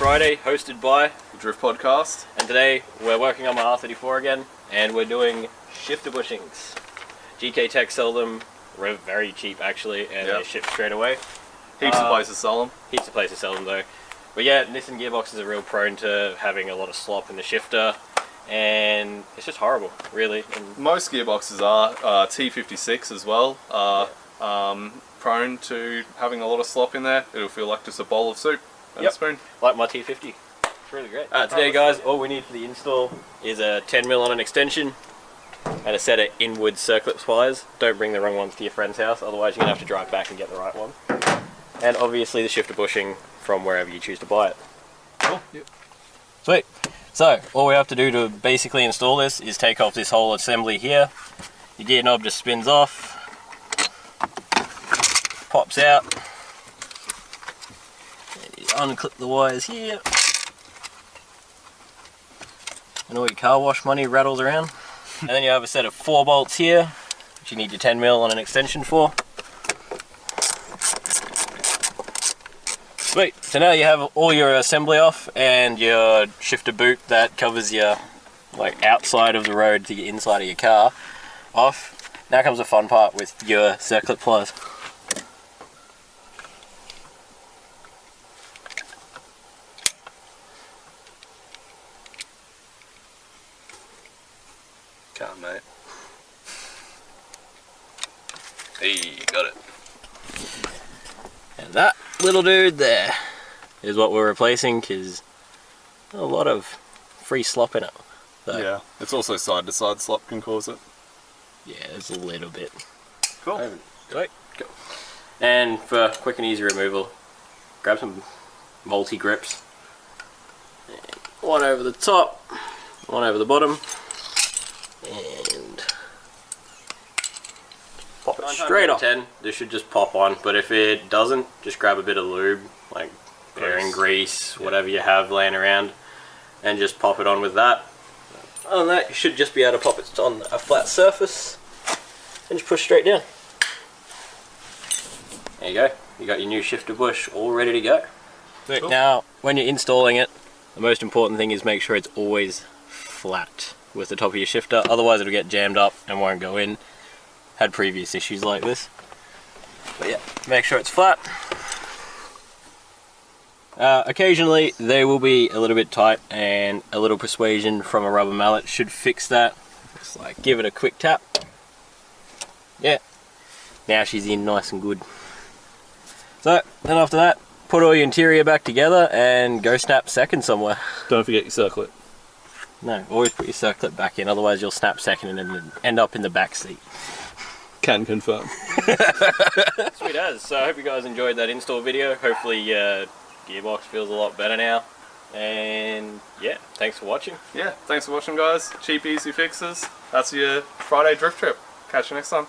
Friday, hosted by the Drift Podcast. And today we're working on my R34 again, and we're doing shifter bushings. GK Tech sell them very cheap actually, and they ship straight away. Heaps of places sell them. Heaps of places sell them though. But yeah, Nissan gearboxes are real prone to having a lot of slop in the shifter, and it's just horrible, really. And most gearboxes are. T56 as well are prone to having a lot of slop in there. It'll feel like just a bowl of soup and a spoon. Like my T50. It's really great. Today guys, all we need for the install is a 10mm on an extension and a set of inward circlip pliers. Don't bring the wrong ones to your friend's house, otherwise you're going to have to drive back and get the right one. And obviously the shifter bushing from wherever you choose to buy it. Cool. Yep. Sweet. So, all we have to do to basically install this is take off this whole assembly here. Your gear knob just spins off, pops out, and you unclip the wires here, and all your car wash money rattles around. And then you have a set of 4 bolts here, which you need your 10mm on an extension for. Sweet, so now you have all your assembly off and your shifter boot that covers your outside of the road to your inside of your car off. Now comes the fun part with your circlip pliers. Can't, mate. Hey, got it. And that little dude there is what we're replacing, because a lot of free slop in it. So, yeah, it's also side to side slop can cause it. Yeah, there's a little bit. Cool. Great. Go. And for quick and easy removal, grab some multi grips. One over the top, one over the bottom, and pop it straight off. 10, this should just pop on, but if it doesn't, just grab a bit of lube, like bearing grease, whatever you have laying around, and just pop it on with that. Other than that, you should just be able to pop it on a flat surface and just push straight down. There you go. You got your new shifter bush all ready to go. Cool. Now, when you're installing it, the most important thing is make sure it's always flat with the top of your shifter, otherwise it'll get jammed up and won't go in. Had previous issues like this. But yeah, make sure it's flat. Occasionally they will be a little bit tight, and a little persuasion from a rubber mallet should fix that. Just like give it a quick tap. Yeah, now she's in nice and good. So then after that, put all your interior back together and go snap second somewhere. Don't forget your circlip. No, always put your circlip back in, otherwise you'll snap second and end up in the back seat. Can confirm. Sweet as. So I hope you guys enjoyed that install video. Hopefully gearbox feels a lot better now. And yeah, thanks for watching. Yeah, thanks for watching guys. Cheap, easy fixes. That's your Friday drift trip. Catch you next time.